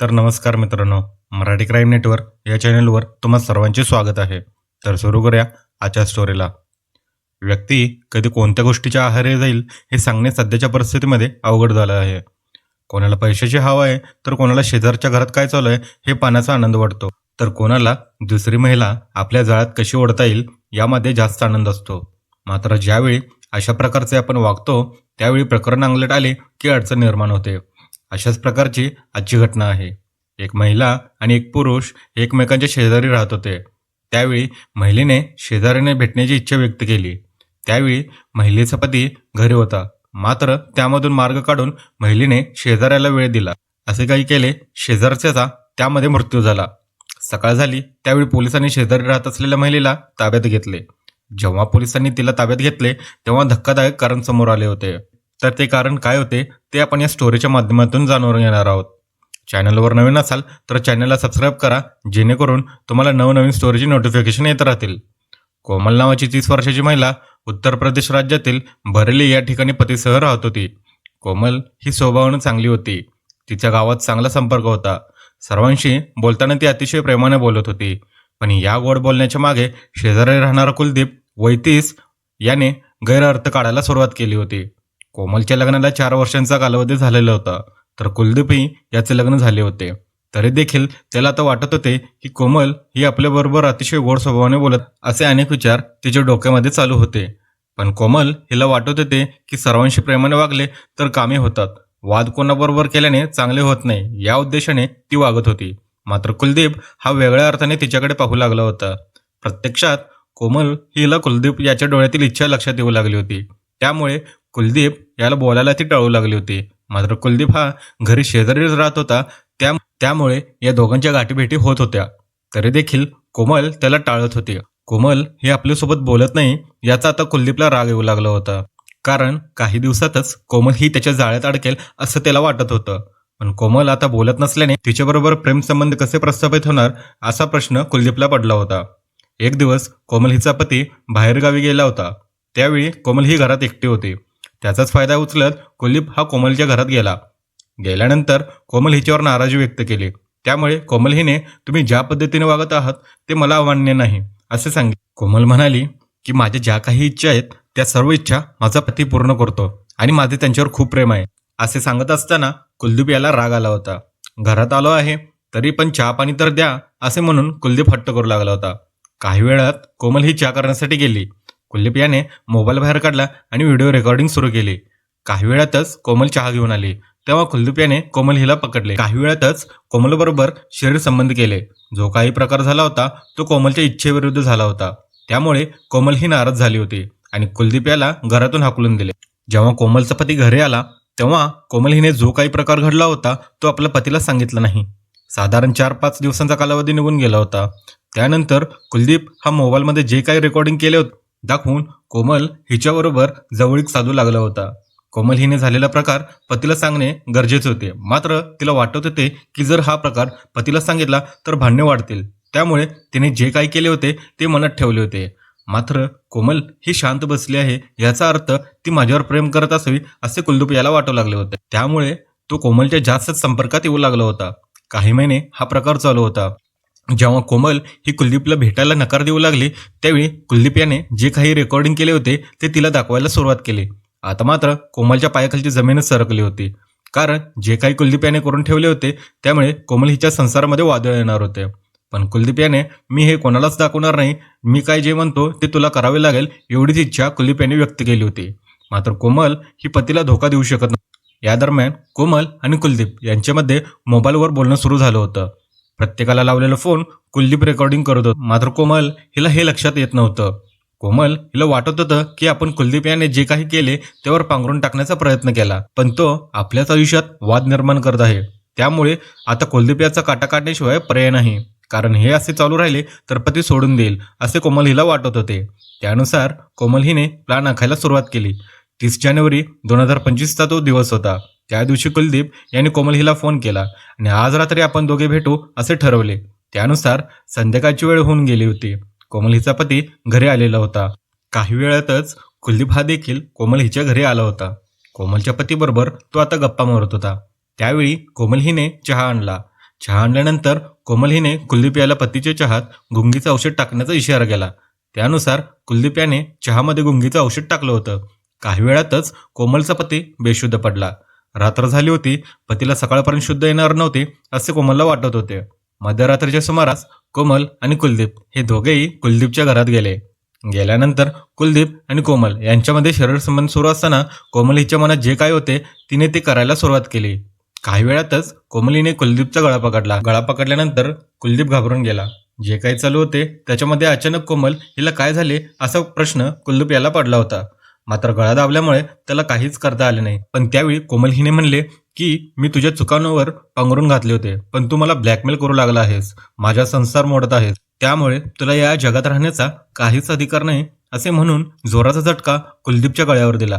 तर नमस्कार मित्रांनो, मराठी क्राईम नेटवर्क या चॅनलवर तुम्हा सर्वांचे स्वागत आहे. तर सुरू करूया आजच्या स्टोरीला. व्यक्ती कधी कोणत्या गोष्टीच्या आहारी जाईल हे सांगणे सध्याच्या परिस्थितीमध्ये अवघड झालं आहे. कोणाला पैशाची हवा आहे, तर कोणाला शेजारच्या घरात काय चालू आहे हे पाहण्याचा आनंद वाटतो, तर कोणाला दुसरी महिला आपल्या जाळ्यात कशी ओढता येईल यामध्ये जास्त आनंद असतो. मात्र ज्यावेळी अशा प्रकारचे आपण वागतो त्यावेळी प्रकरण अंगलट आले की अडचण निर्माण होते. अशाच प्रकारची आजची घटना आहे. एक महिला आणि एक पुरुष एकमेकांच्या शेजारी राहत होते. त्यावेळी महिलेने शेजाऱ्याने भेटण्याची इच्छा व्यक्त केली. त्यावेळी महिलेचा पती घरी होता. मात्र त्यामधून मार्ग काढून महिलेने शेजाऱ्याला वेळ दिला. असे काही केले, शेजारच्याचा त्यामध्ये मृत्यू झाला. सकाळ झाली त्यावेळी पोलिसांनी शेजारी राहत असलेल्या महिलेला ताब्यात घेतले. जेव्हा पोलिसांनी तिला ताब्यात घेतले तेव्हा धक्कादायक कारण समोर आले होते. तर ते कारण काय होते ते आपण या स्टोरीच्या माध्यमातून जाणून घेणार आहोत. चॅनलवर नवीन असाल तर चॅनलला सबस्क्राईब करा, जेणेकरून तुम्हाला नवनवीन स्टोरीची नोटिफिकेशन येत राहतील. कोमल नावाची 30 वर्षाची महिला उत्तर प्रदेश राज्यातील बरेली या ठिकाणी पतीसह राहत होती. कोमल ही स्वभावाने चांगली होती. तिच्या गावात चांगला संपर्क होता. सर्वांशी बोलताना ती अतिशय प्रेमाने बोलत होती. पण या गोड बोलण्याच्या मागे शेजारी राहणारा कुलदीप वय 30 याने गैरअर्थ काढायला सुरुवात केली होती. कोमलच्या लग्नाला 4 वर्षांचा कालावधी झालेला होता, तर कुलदीपही याचे लग्न झाले होते. तरी देखील त्याला आता वाटत होते की कोमल ही आपल्याबरोबर अतिशय गोड स्वभावाने बोलत, असे अनेक विचार तिच्या डोक्यामध्ये चालू होते. पण कोमल हिला वाटत होते की सर्वांशी प्रेमाने वागले तर कामे होतात, वाद कोणाबरोबर केल्याने चांगले होत नाही, या उद्देशाने ती वागत होती. मात्र कुलदीप हा वेगळ्या अर्थाने तिच्याकडे पाहू लागला होता. प्रत्यक्षात कोमल हिला कुलदीप याच्या डोळ्यातील इच्छा लक्षात येऊ लागली होती. त्यामुळे कुलदीप याला बोलायला ती टाळू लागली होती. मात्र कुलदीप हा घरी शेजारीच राहत होता. त्यामुळे या दोघांच्या गाठीभेटी होत होत्या. तरी देखील कोमल त्याला टाळत होती. कोमल ही आपल्यासोबत बोलत नाही याचा आता कुलदीपला राग येऊ लागला होता. कारण काही दिवसातच कोमल ही त्याच्या जाळ्यात अडकेल असं त्याला वाटत होतं. पण कोमल आता बोलत नसल्याने तिच्याबरोबर प्रेमसंबंध कसे प्रस्थापित होणार असा प्रश्न कुलदीपला पडला होता. एक दिवस कोमल हिचा पती बाहेरगावी गेला होता. त्यावेळी कोमल ही घरात एकटी होती. त्याचाच फायदा उचलत कुलदीप हा कोमलच्या घरात गेला. गेल्यानंतर कोमल हिच्यावर नाराजी व्यक्त केली. त्यामुळे कोमल हिने तुम्ही ज्या पद्धतीने वागत आहात ते मला मान्य नाही असे सांगितले. कोमल म्हणाली की माझ्या ज्या काही इच्छा आहेत त्या सर्व इच्छा माझा पती पूर्ण करतो आणि माझे त्यांच्यावर खूप प्रेम आहे. असे सांगत असताना कुलदीप याला राग आला होता. घरात आलो आहे तरी पण चहा पाणी तर द्या असे म्हणून कुलदीप हट्ट करू लागला होता. काही वेळात कोमल ही चहा करण्यासाठी गेली. कुलदीप याने मोबाईल बाहेर काढला आणि व्हिडिओ रेकॉर्डिंग सुरू केली. काही वेळातच कोमल चहा घेऊन आली. तेव्हा कुलदीप याने कोमल हिला पकडले. काही वेळातच कोमलबरोबर शरीर संबंध केले. जो काही प्रकार झाला होता तो कोमलच्या इच्छेविरुद्ध झाला होता. त्यामुळे कोमल ही नाराज झाली होती आणि कुलदीप याला घरातून हाकलून दिले. जेव्हा कोमलचा पती घरी आला तेव्हा कोमल हिने जो काही प्रकार घडला होता तो आपल्या पतीला सांगितला नाही. साधारण 4-5 दिवसांचा कालावधी निघून गेला होता. त्यानंतर कुलदीप हा मोबाईलमध्ये जे काही रेकॉर्डिंग केले होते दाखवून कोमल हिच्याबरोबर जवळीक साधू लागला होता. कोमल हिने झालेला प्रकार पतीला सांगणे गरजेचे होते. मात्र तिला वाटत होते की जर हा प्रकार पतीला सांगितला तर भांडणे वाढतील. त्यामुळे तिने जे काही केले होते ते मनात ठेवले होते. मात्र कोमल ही शांत बसली आहे याचा अर्थ ती माझ्यावर प्रेम करत असावी असे कुलदीप याला वाटू लागले होते. त्यामुळे तो कोमलच्या जास्तच संपर्कात येऊ लागला होता. काही महिने हा प्रकार चालू होता. जेव्हा कोमल ही कुलदीपला भेटायला नकार देऊ लागली त्यावेळी कुलदीप याने जे काही रेकॉर्डिंग केले होते ते तिला दाखवायला सुरुवात केली. आता मात्र कोमलच्या पायाखालची जमीनच सरकली होती. कारण जे काही कुलदीप याने करून ठेवले होते त्यामुळे कोमल हिच्या संसारामध्ये वादळ येणार होते. पण कुलदीप याने मी हे कोणालाच दाखवणार नाही, मी काय जे म्हणतो ते तुला करावे लागेल एवढीच इच्छा कुलदीप याने व्यक्त केली होती. मात्र कोमल ही पतीला धोका देऊ शकत नाही. या दरम्यान कोमल आणि कुलदीप यांच्यामध्ये मोबाईलवर बोलणं सुरू झालं होतं. प्रत्येकाला लावलेला फोन कुलदीप रेकॉर्डिंग करत होता. मात्र कोमल हिला हे लक्षात येत नव्हतं. कोमल हिला वाटत होतं की आपण कुलदीप याने जे काही केले त्यावर पांघरून टाकण्याचा प्रयत्न केला, पण तो आपल्याच आयुष्यात वाद निर्माण करत आहे. त्यामुळे आता कुलदीप याचा काटा काढण्याशिवाय पर्याय नाही. कारण हे असे चालू राहिले तर पती सोडून देईल असे कोमल हिला वाटत होते. त्यानुसार कोमल हिने प्लान आखायला सुरुवात केली. 30 जानेवारी 2025चा तो दिवस होता. त्या दिवशी कुलदीप यांनी कोमल हिला फोन केला आणि आज रात्री आपण दोघे भेटू असे ठरवले. त्यानुसार संध्याकाळची वेळ होऊन गेली होती. कोमल हिचा पती घरी आलेला होता. काही वेळातच कुलदीप हा देखील कोमल हिच्या घरी आला होता. कोमलच्या पतीबरोबर तो आता गप्पा मारत होता. त्यावेळी कोमल हिने चहा आणला. चहा आणल्यानंतर कोमल हिने कुलदीप याला पतीच्या चहात गुंगीचं औषध टाकण्याचा इशारा केला. त्यानुसार कुलदीप याने चहामध्ये गुंगीचं औषध टाकलं होतं. काही वेळातच कोमलचा पती बेशुद्ध पडला. रात्र झाली होती. पतीला सकाळपर्यंत शुद्ध येणार नव्हते असे कोमलला वाटत होते. मध्यरात्रीच्या सुमारास कोमल आणि कुलदीप हे दोघेही कुलदीपच्या घरात गेले. गेल्यानंतर कुलदीप आणि कोमल यांच्यामध्ये शरीर संबंध सुरू असताना कोमल हिच्या मनात जे काय होते तिने ते करायला सुरुवात केली. काही वेळातच कोमलीने कुलदीपचा गळा पकडला. गळा पकडल्यानंतर कुलदीप घाबरून गेला. जे काही चालू होते त्याच्यामध्ये अचानक कोमल हिला काय झाले असा प्रश्न कुलदीप याला पडला होता. मात्र गळा दाबल्यामुळे त्याला काहीच करता आले नाही. पण त्यावेळी कोमल हिने म्हणले की मी तुझ्या चुकांवर पांघरून घातले होते, पण तू मला ब्लॅकमेल करू लागला आहेस, माझा संसार मोडत आहेस, त्यामुळे तुला या जगात राहण्याचा काहीच अधिकार नाही असे म्हणून जोराचा झटका कुलदीपच्या गळ्यावर दिला.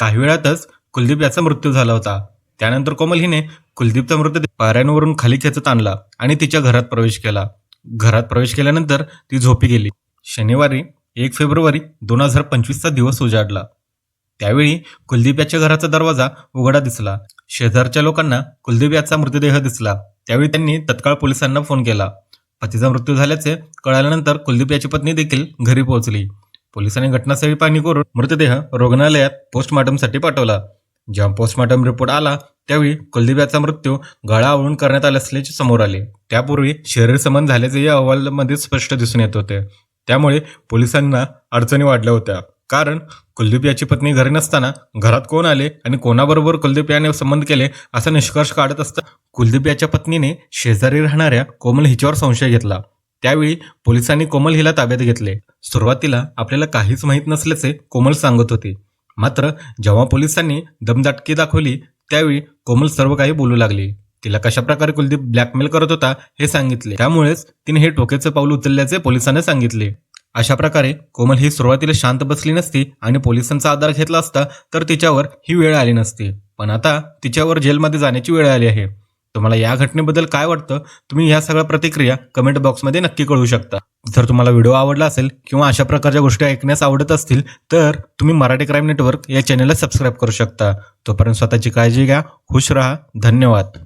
काही वेळातच कुलदीप याचा मृत्यू झाला होता. त्यानंतर कोमल हिने कुलदीपचा मृतदेह पायऱ्यांवरून खाली खेचत आणला आणि तिच्या घरात प्रवेश केला. घरात प्रवेश केल्यानंतर ती झोपी गेली. शनिवारी 1 फेब्रुवारी 2025चा दिवस उजाडला. त्यावेळी कुलदीप याच्या घराचा दरवाजा उघडा दिसला. शेजारच्या लोकांना कुलदीप याचा मृतदेह दिसला. त्यावेळी त्यांनी तत्काळ पोलिसांना फोन केला. पतीचा मृत्यू झाल्याचे कळाल्यानंतर कुलदीप याची पत्नी देखील घरी पोहोचली. पोलिसांनी घटनास्थळी पाहणी करून मृतदेह रुग्णालयात पोस्टमॉर्टमसाठी पाठवला. जेव्हा पोस्टमॉर्टम रिपोर्ट आला त्यावेळी कुलदीप याचा मृत्यू गळा आवळून करण्यात आला असल्याचे समोर आले. त्यापूर्वी शरीर संबंध झाल्याचे या अहवालामध्ये स्पष्ट दिसून येत होते. त्यामुळे पोलिसांना अडचणी वाढल्या होत्या. कारण कुलदीप याची पत्नी घरी नसताना घरात कोण आले आणि कोणाबरोबर कुलदीप याने संबंध केले असा निष्कर्ष काढत असताना कुलदीप याच्या पत्नीने शेजारी राहणाऱ्या कोमल हिच्यावर संशय घेतला. त्यावेळी पोलिसांनी कोमल हिला ताब्यात घेतले. सुरुवातीला आपल्याला काहीच माहीत नसल्याचे कोमल सांगत होती. मात्र जेव्हा पोलिसांनी दमदाटकी दाखवली त्यावेळी कोमल सर्व काही बोलू लागली. तिला कशाप्रकारे कुलदीप ब्लॅकमेल करत होता हे सांगितले. त्यामुळेच तिने हे टोकाचे पाऊल उचलल्याचे पोलिसांना सांगितले. अशा प्रकारे कोमल ही सुरुवातीला शांत बसली नसती आणि पोलिसांचा आधार घेतला असता तर तिच्यावर ही वेळ आली नसती. पण आता तिच्यावर जेलमध्ये जाण्याची वेळ आली आहे. तुम्हाला या घटनेबद्दल काय वाटतं? तुम्ही या सगळ्या प्रतिक्रिया कमेंट बॉक्समध्ये नक्की कळवू शकता. जर तुम्हाला व्हिडिओ आवडला असेल किंवा अशा प्रकारच्या गोष्टी ऐकण्यास आवडत असतील तर तुम्ही मराठी क्राईम नेटवर्क या चॅनलला सबस्क्राईब करू शकता. तोपर्यंत स्वतःची काळजी घ्या. खुश राहा. धन्यवाद.